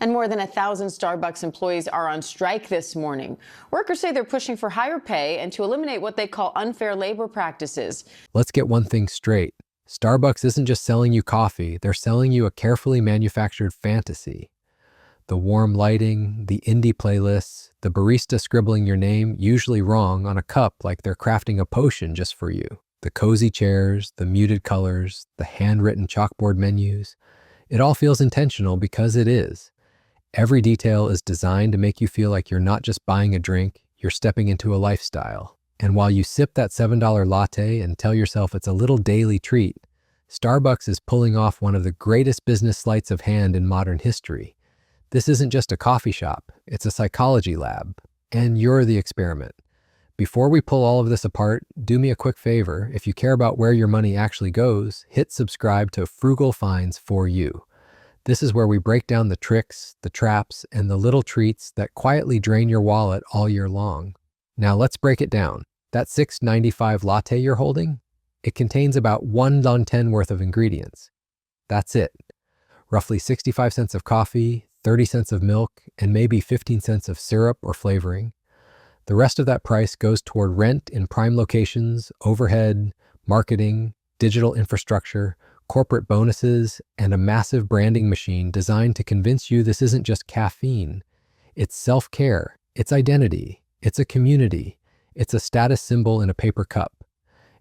And more than 1,000 Starbucks employees are on strike this morning. Workers say they're pushing for higher pay and to eliminate what they call unfair labor practices. Let's get one thing straight. Starbucks isn't just selling you coffee, they're selling you a carefully manufactured fantasy. The warm lighting, the indie playlists, the barista scribbling your name, usually wrong, on a cup like they're crafting a potion just for you. The cozy chairs, the muted colors, the handwritten chalkboard menus. It all feels intentional because it is. Every detail is designed to make you feel like you're not just buying a drink, you're stepping into a lifestyle. And while you sip that $7 latte and tell yourself it's a little daily treat, Starbucks is pulling off one of the greatest business sleights of hand in modern history. This isn't just a coffee shop, it's a psychology lab, and you're the experiment. Before we pull all of this apart, do me a quick favor. If you care about where your money actually goes, hit subscribe to Frugal Finds for You. This is where we break down the tricks, the traps, and the little treats that quietly drain your wallet all year long. Now let's break it down. That $6.95 latte you're holding, it contains about $1.10 worth of ingredients. That's it. Roughly 65 cents of coffee, 30 cents of milk, and maybe 15 cents of syrup or flavoring. The rest of that price goes toward rent in prime locations, overhead, marketing, digital infrastructure, corporate bonuses, and a massive branding machine designed to convince you this isn't just caffeine. It's self-care, it's identity, it's a community, it's a status symbol in a paper cup.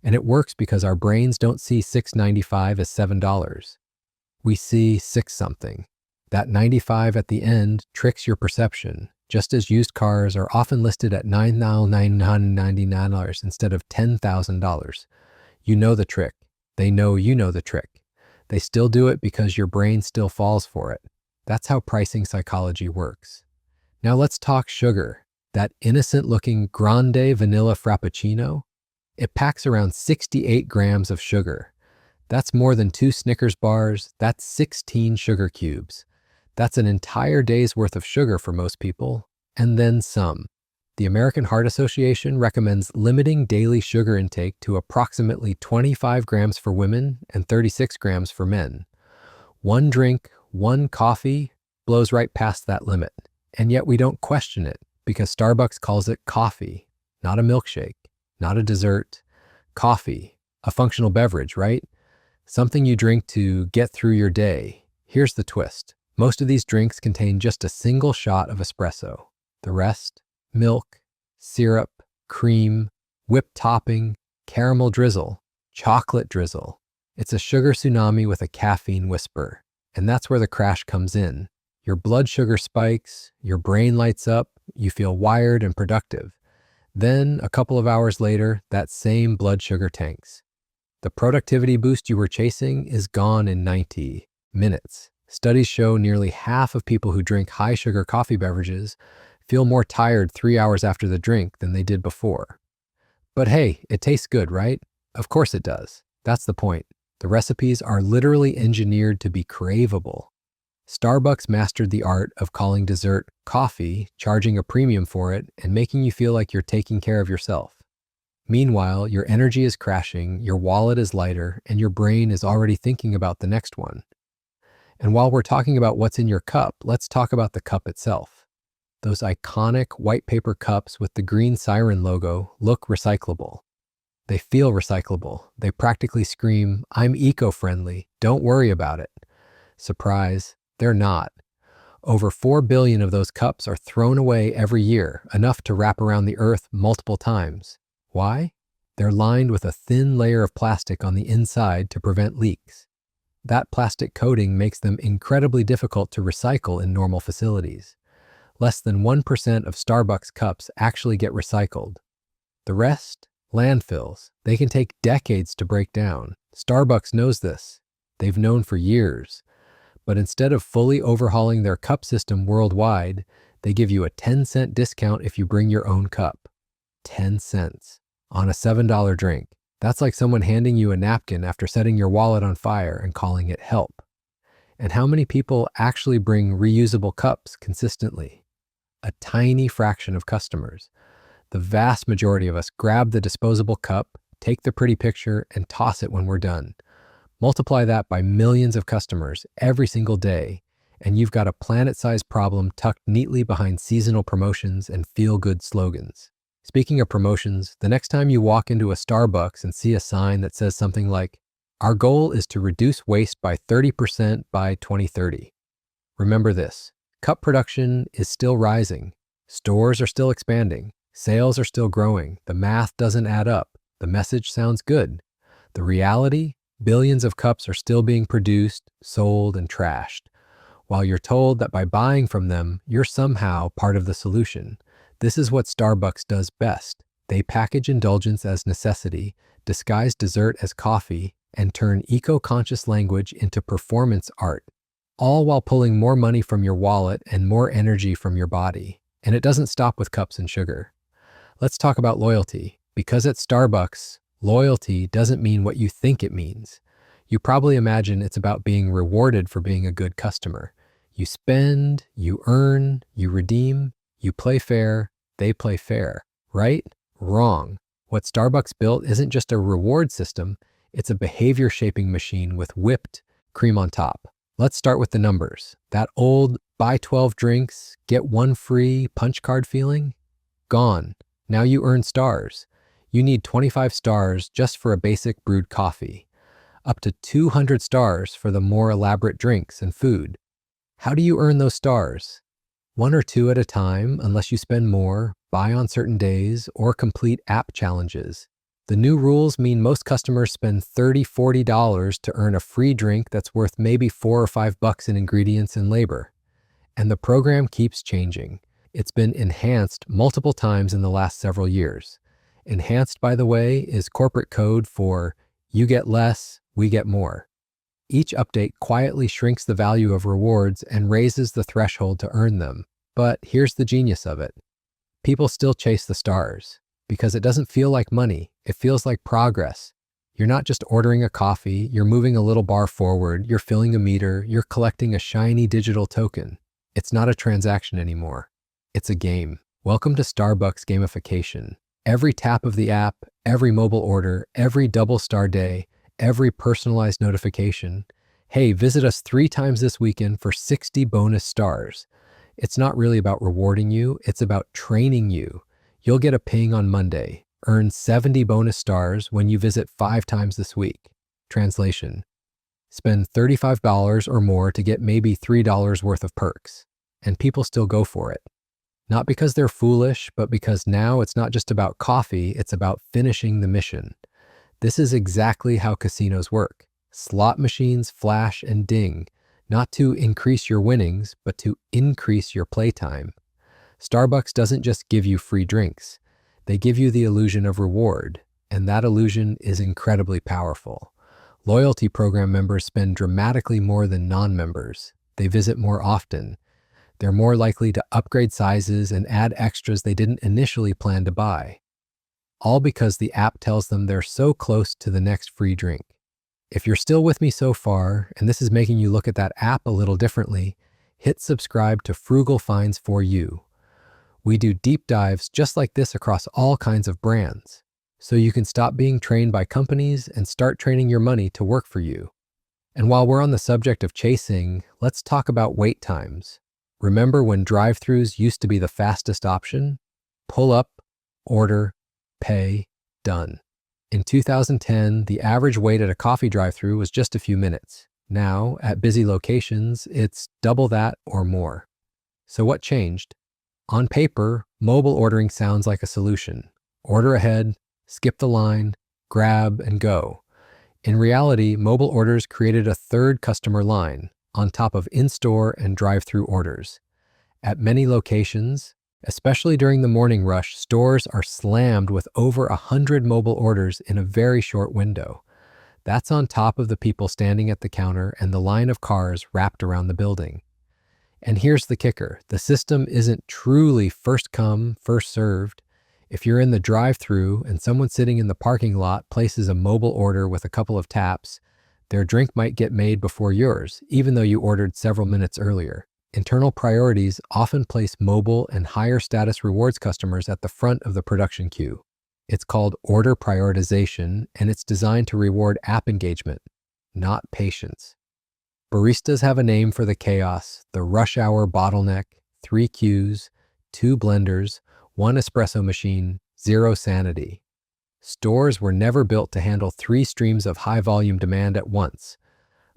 And it works because our brains don't see $6.95 as $7. We see 6-something. That 95 at the end tricks your perception, just as used cars are often listed at $9,999 instead of $10,000. You know the trick. They know you know the trick. They still do it because your brain still falls for it. That's how pricing psychology works. Now let's talk sugar. That innocent-looking grande vanilla frappuccino, it packs around 68 grams of sugar. That's more than 2 Snickers bars. That's 16 sugar cubes. That's an entire day's worth of sugar for most people, and then some. The American Heart Association recommends limiting daily sugar intake to approximately 25 grams for women and 36 grams for men. One drink, one coffee, blows right past that limit. And yet we don't question it because Starbucks calls it coffee, not a milkshake, not a dessert. Coffee, a functional beverage, right? Something you drink to get through your day. Here's the twist. Most of these drinks contain just a single shot of espresso. The rest, milk, syrup, cream, whipped topping, caramel drizzle, chocolate drizzle. It's a sugar tsunami with a caffeine whisper. And that's where the crash comes in. Your blood sugar spikes, your brain lights up, you feel wired and productive. Then, a couple of hours later, that same blood sugar tanks. The productivity boost you were chasing is gone in 90 minutes. Studies show nearly half of people who drink high-sugar coffee beverages feel more tired 3 hours after the drink than they did before. But hey, it tastes good, right? Of course it does. That's the point. The recipes are literally engineered to be craveable. Starbucks mastered the art of calling dessert coffee, charging a premium for it, and making you feel like you're taking care of yourself. Meanwhile, your energy is crashing, your wallet is lighter, and your brain is already thinking about the next one. And while we're talking about what's in your cup, let's talk about the cup itself. Those iconic white paper cups with the green siren logo look recyclable. They feel recyclable. They practically scream, "I'm eco-friendly, don't worry about it." Surprise, they're not. Over 4 billion of those cups are thrown away every year, enough to wrap around the earth multiple times. Why? They're lined with a thin layer of plastic on the inside to prevent leaks. That plastic coating makes them incredibly difficult to recycle in normal facilities. Less than 1% of Starbucks cups actually get recycled. The rest? Landfills. They can take decades to break down. Starbucks knows this. They've known for years. But instead of fully overhauling their cup system worldwide, they give you a 10-cent discount if you bring your own cup. 10 cents on a $7 drink. That's like someone handing you a napkin after setting your wallet on fire and calling it help. And how many people actually bring reusable cups consistently? A tiny fraction of customers. The vast majority of us grab the disposable cup, take the pretty picture, and toss it when we're done. Multiply that by millions of customers every single day, and you've got a planet-sized problem tucked neatly behind seasonal promotions and feel-good slogans. Speaking of promotions, the next time you walk into a Starbucks and see a sign that says something like, "Our goal is to reduce waste by 30% by 2030. Remember this, cup production is still rising, stores are still expanding, sales are still growing, the math doesn't add up, the message sounds good. The reality, billions of cups are still being produced, sold, and trashed, while you're told that by buying from them, you're somehow part of the solution. This is what Starbucks does best. They package indulgence as necessity, disguise dessert as coffee, and turn eco-conscious language into performance art, all while pulling more money from your wallet and more energy from your body. And it doesn't stop with cups and sugar. Let's talk about loyalty, because at Starbucks, loyalty doesn't mean what you think it means. You probably imagine it's about being rewarded for being a good customer. You spend, you earn, you redeem, you play fair, they play fair. Right? Wrong. What Starbucks built isn't just a reward system, it's a behavior-shaping machine with whipped cream on top. Let's start with the numbers. That old buy 12 drinks, get one free punch card feeling? Gone. Now you earn stars. You need 25 stars just for a basic brewed coffee, up to 200 stars for the more elaborate drinks and food. How do you earn those stars? One or two at a time, unless you spend more, buy on certain days, or complete app challenges. The new rules mean most customers spend $30, $40 to earn a free drink that's worth maybe $4 or $5 in ingredients and labor. And the program keeps changing. It's been enhanced multiple times in the last several years. Enhanced, by the way, is corporate code for you get less, we get more. Each update quietly shrinks the value of rewards and raises the threshold to earn them. But here's the genius of it. People still chase the stars because it doesn't feel like money. It feels like progress. You're not just ordering a coffee, you're moving a little bar forward, you're filling a meter, you're collecting a shiny digital token. It's not a transaction anymore. It's a game. Welcome to Starbucks gamification. Every tap of the app, every mobile order, every double star day, every personalized notification. Hey, visit us 3 times this weekend for 60 bonus stars. It's not really about rewarding you, it's about training you. You'll get a ping on Monday. Earn 70 bonus stars when you visit 5 times this week. Translation: spend $35 or more to get maybe $3 worth of perks. And people still go for it. Not because they're foolish, but because now it's not just about coffee, it's about finishing the mission. This is exactly how casinos work. Slot machines flash and ding, not to increase your winnings, but to increase your playtime. Starbucks doesn't just give you free drinks. They give you the illusion of reward, and that illusion is incredibly powerful. Loyalty program members spend dramatically more than non-members. They visit more often. They're more likely to upgrade sizes and add extras they didn't initially plan to buy. All because the app tells them they're so close to the next free drink. If you're still with me so far, and this is making you look at that app a little differently, hit subscribe to Frugal Finds for You. We do deep dives just like this across all kinds of brands, so you can stop being trained by companies and start training your money to work for you. And while we're on the subject of chasing, let's talk about wait times. Remember when drive-thrus used to be the fastest option? Pull up, order, pay, done. In 2010, the average wait at a coffee drive-thru was just a few minutes. Now, at busy locations, it's double that or more. So what changed? On paper, mobile ordering sounds like a solution. Order ahead, skip the line, grab, and go. In reality, mobile orders created a third customer line, on top of in-store and drive-thru orders. At many locations, especially during the morning rush, stores are slammed with over 100 mobile orders in a very short window. That's on top of the people standing at the counter and the line of cars wrapped around the building. And here's the kicker. The system isn't truly first come, first served. If you're in the drive-thru and someone sitting in the parking lot places a mobile order with a couple of taps, their drink might get made before yours, even though you ordered several minutes earlier. Internal priorities often place mobile and higher status rewards customers at the front of the production queue. It's called order prioritization, and it's designed to reward app engagement, not patience. Baristas have a name for the chaos, the rush hour bottleneck, 3 queues, 2 blenders, 1 espresso machine, 0 sanity. Stores were never built to handle 3 streams of high-volume demand at once.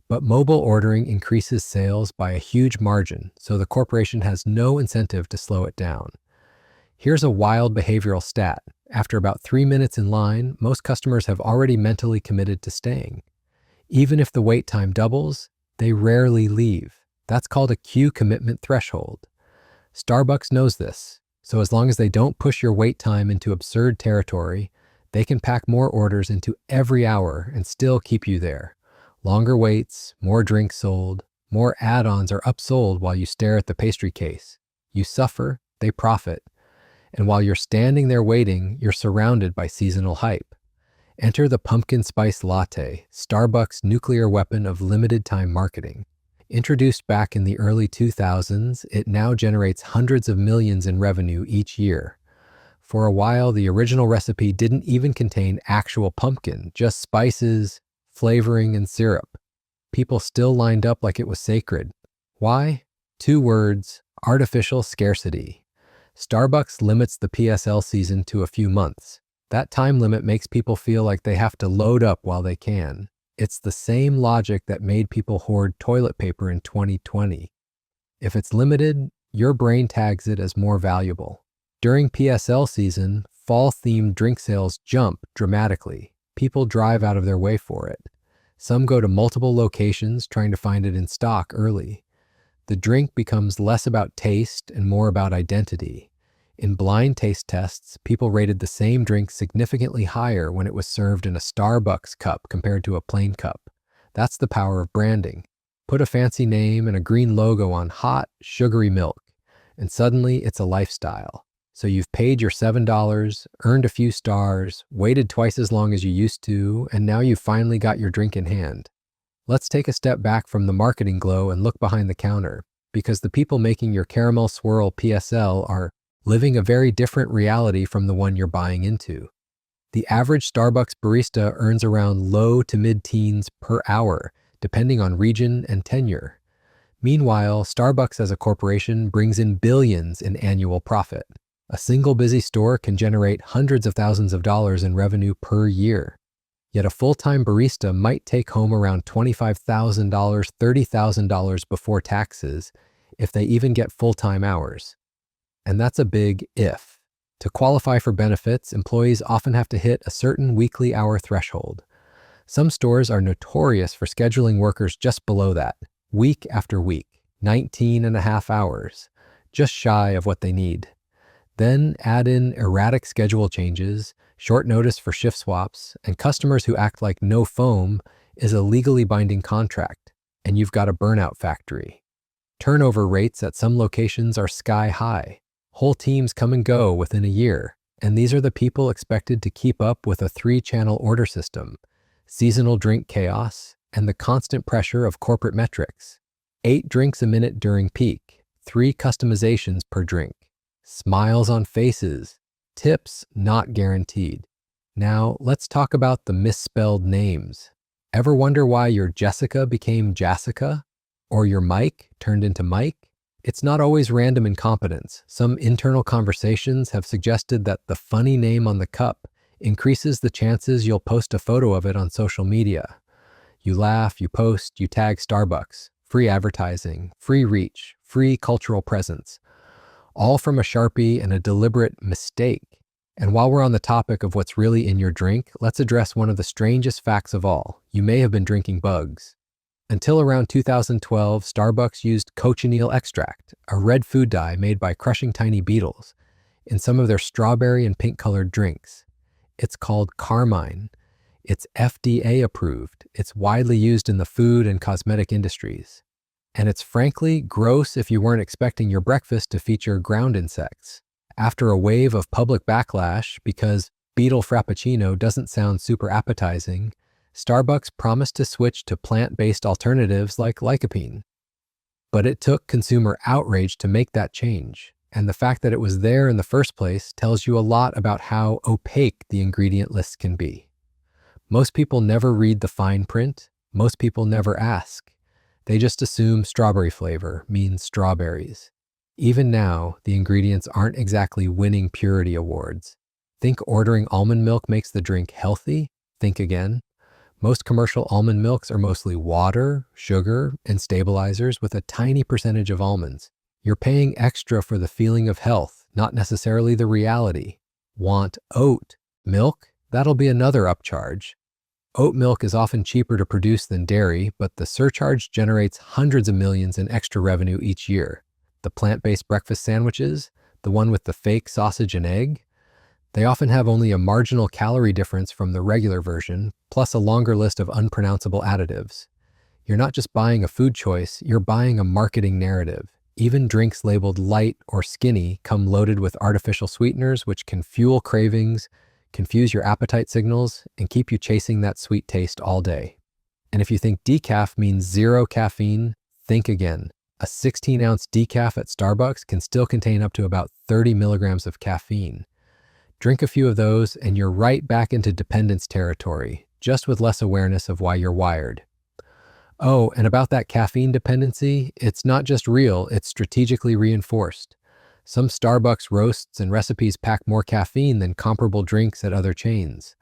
But mobile ordering increases sales by a huge margin, so the corporation has no incentive to slow it down. Here's a wild behavioral stat. After about 3 minutes in line, most customers have already mentally committed to staying. Even if the wait time doubles, they rarely leave. That's called a queue commitment threshold. Starbucks knows this, so as long as they don't push your wait time into absurd territory, they can pack more orders into every hour and still keep you there. Longer waits, more drinks sold, more add-ons are upsold while you stare at the pastry case. You suffer, they profit. And while you're standing there waiting, you're surrounded by seasonal hype. Enter the pumpkin spice latte, Starbucks' nuclear weapon of limited-time marketing. Introduced back in the early 2000s, it now generates hundreds of millions in revenue each year. For a while, the original recipe didn't even contain actual pumpkin, just spices, flavoring, and syrup. People still lined up like it was sacred. Why? 2 words: artificial scarcity. Starbucks limits the PSL season to a few months. That time limit makes people feel like they have to load up while they can. It's the same logic that made people hoard toilet paper in 2020. If it's limited, your brain tags it as more valuable. During PSL season, fall-themed drink sales jump dramatically. People drive out of their way for it. Some go to multiple locations trying to find it in stock early. The drink becomes less about taste and more about identity. In blind taste tests, people rated the same drink significantly higher when it was served in a Starbucks cup compared to a plain cup. That's the power of branding. Put a fancy name and a green logo on hot, sugary milk, and suddenly it's a lifestyle. So you've paid your $7, earned a few stars, waited twice as long as you used to, and now you've finally got your drink in hand. Let's take a step back from the marketing glow and look behind the counter, because the people making your caramel swirl PSL are living a very different reality from the one you're buying into. The average Starbucks barista earns around low to mid-teens per hour, depending on region and tenure. Meanwhile, Starbucks as a corporation brings in billions in annual profit. A single busy store can generate hundreds of thousands of dollars in revenue per year. Yet a full-time barista might take home around $25,000, $30,000 before taxes if they even get full-time hours. And that's a big if. To qualify for benefits, employees often have to hit a certain weekly hour threshold. Some stores are notorious for scheduling workers just below that, week after week, 19 and a half hours, just shy of what they need. Then add in erratic schedule changes, short notice for shift swaps, and customers who act like no foam is a legally binding contract, and you've got a burnout factory. Turnover rates at some locations are sky high. Whole teams come and go within a year, and these are the people expected to keep up with a 3-channel order system, seasonal drink chaos, and the constant pressure of corporate metrics. 8 drinks a minute during peak, 3 customizations per drink. Smiles on faces, tips not guaranteed. Now, let's talk about the misspelled names. Ever wonder why your Jessica became Jassica? Or your Mike turned into Mike? It's not always random incompetence. Some internal conversations have suggested that the funny name on the cup increases the chances you'll post a photo of it on social media. You laugh, you post, you tag Starbucks. Free advertising, free reach, free cultural presence. All from a Sharpie and a deliberate mistake. And while we're on the topic of what's really in your drink, let's address one of the strangest facts of all. You may have been drinking bugs. Until around 2012, Starbucks used cochineal extract, a red food dye made by crushing tiny beetles, in some of their strawberry and pink-colored drinks. It's called carmine. It's FDA approved. It's widely used in the food and cosmetic industries. And it's frankly gross if you weren't expecting your breakfast to feature ground insects. After a wave of public backlash because beetle frappuccino doesn't sound super appetizing, Starbucks promised to switch to plant-based alternatives like lycopene. But it took consumer outrage to make that change, and the fact that it was there in the first place tells you a lot about how opaque the ingredient list can be. Most people never read the fine print. Most people never ask. They just assume strawberry flavor means strawberries. Even now, the ingredients aren't exactly winning purity awards. Think ordering almond milk makes the drink healthy? Think again. Most commercial almond milks are mostly water, sugar, and stabilizers with a tiny percentage of almonds. You're paying extra for the feeling of health, not necessarily the reality. Want oat milk? That'll be another upcharge. Oat milk is often cheaper to produce than dairy, but the surcharge generates hundreds of millions in extra revenue each year. The plant-based breakfast sandwiches, the one with the fake sausage and egg, they often have only a marginal calorie difference from the regular version, plus a longer list of unpronounceable additives. You're not just buying a food choice, you're buying a marketing narrative. Even drinks labeled light or skinny come loaded with artificial sweeteners, which can fuel cravings, confuse your appetite signals, and keep you chasing that sweet taste all day. And if you think decaf means zero caffeine, think again. A 16-ounce decaf at Starbucks can still contain up to about 30 milligrams of caffeine. Drink a few of those and you're right back into dependence territory, just with less awareness of why you're wired. Oh, and about that caffeine dependency, it's not just real, it's strategically reinforced. Some Starbucks roasts and recipes pack more caffeine than comparable drinks at other chains.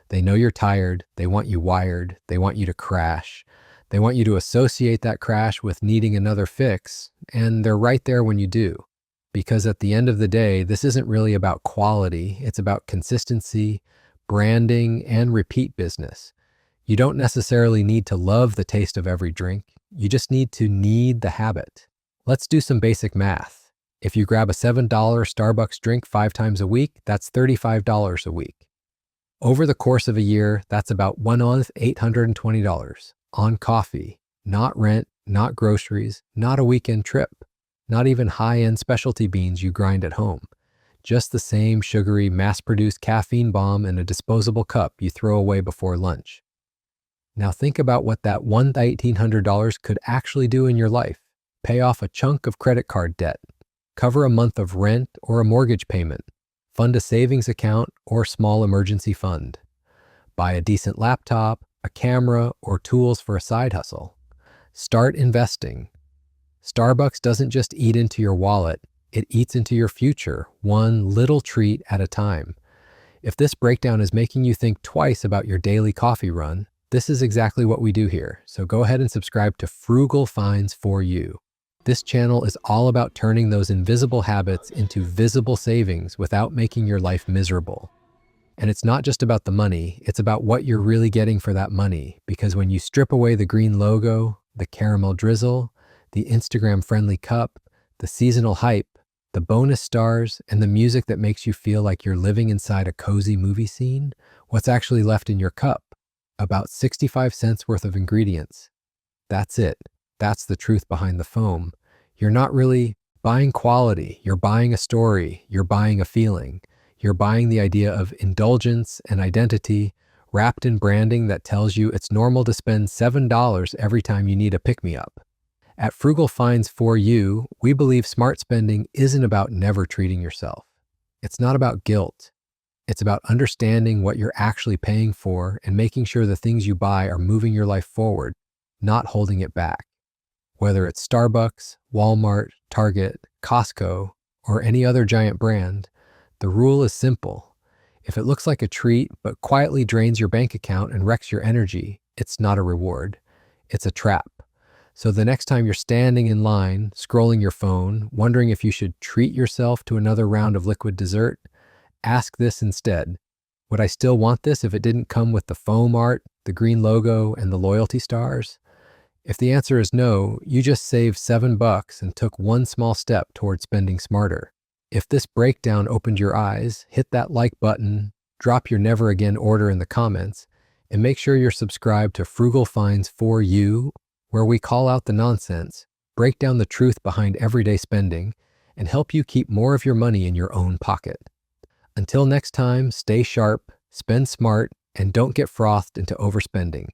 They know you're tired, they want you wired, they want you to crash. They want you to associate that crash with needing another fix, and they're right there when you do. Because at the end of the day, this isn't really about quality, it's about consistency, branding, and repeat business. You don't necessarily need to love the taste of every drink, you just need to need the habit. Let's do some basic math. If you grab a $7 Starbucks drink 5 times a week, that's $35 a week. Over the course of a year, that's about $820 on coffee, not rent, not groceries, not a weekend trip, not even high-end specialty beans you grind at home. Just the same sugary, mass-produced caffeine bomb in a disposable cup you throw away before lunch. Now think about what that $1,800 could actually do in your life. Pay off a chunk of credit card debt, cover a month of rent or a mortgage payment, fund a savings account or small emergency fund, buy a decent laptop, a camera, or tools for a side hustle. Start investing. Starbucks doesn't just eat into your wallet, it eats into your future, one little treat at a time. If this breakdown is making you think twice about your daily coffee run, this is exactly what we do here, so go ahead and subscribe to Frugal Finds for You. This channel is all about turning those invisible habits into visible savings without making your life miserable. And it's not just about the money, it's about what you're really getting for that money, because when you strip away the green logo, the caramel drizzle, the Instagram-friendly cup, the seasonal hype, the bonus stars, and the music that makes you feel like you're living inside a cozy movie scene, what's actually left in your cup? About 65 cents worth of ingredients. That's it. That's the truth behind the foam. You're not really buying quality, you're buying a story, you're buying a feeling. You're buying the idea of indulgence and identity wrapped in branding that tells you it's normal to spend $7 every time you need a pick-me-up. At Frugal Finds for You, we believe smart spending isn't about never treating yourself. It's not about guilt. It's about understanding what you're actually paying for and making sure the things you buy are moving your life forward, not holding it back. Whether it's Starbucks, Walmart, Target, Costco, or any other giant brand, the rule is simple. If it looks like a treat but quietly drains your bank account and wrecks your energy, it's not a reward. It's a trap. So the next time you're standing in line, scrolling your phone, wondering if you should treat yourself to another round of liquid dessert, ask this instead. Would I still want this if it didn't come with the foam art, the green logo, and the loyalty stars? If the answer is no, you just saved $7 and took one small step towards spending smarter. If this breakdown opened your eyes, hit that like button, drop your never again order in the comments, and make sure you're subscribed to Frugal Finds for You, where we call out the nonsense, break down the truth behind everyday spending, and help you keep more of your money in your own pocket. Until next time, stay sharp, spend smart, and don't get frothed into overspending.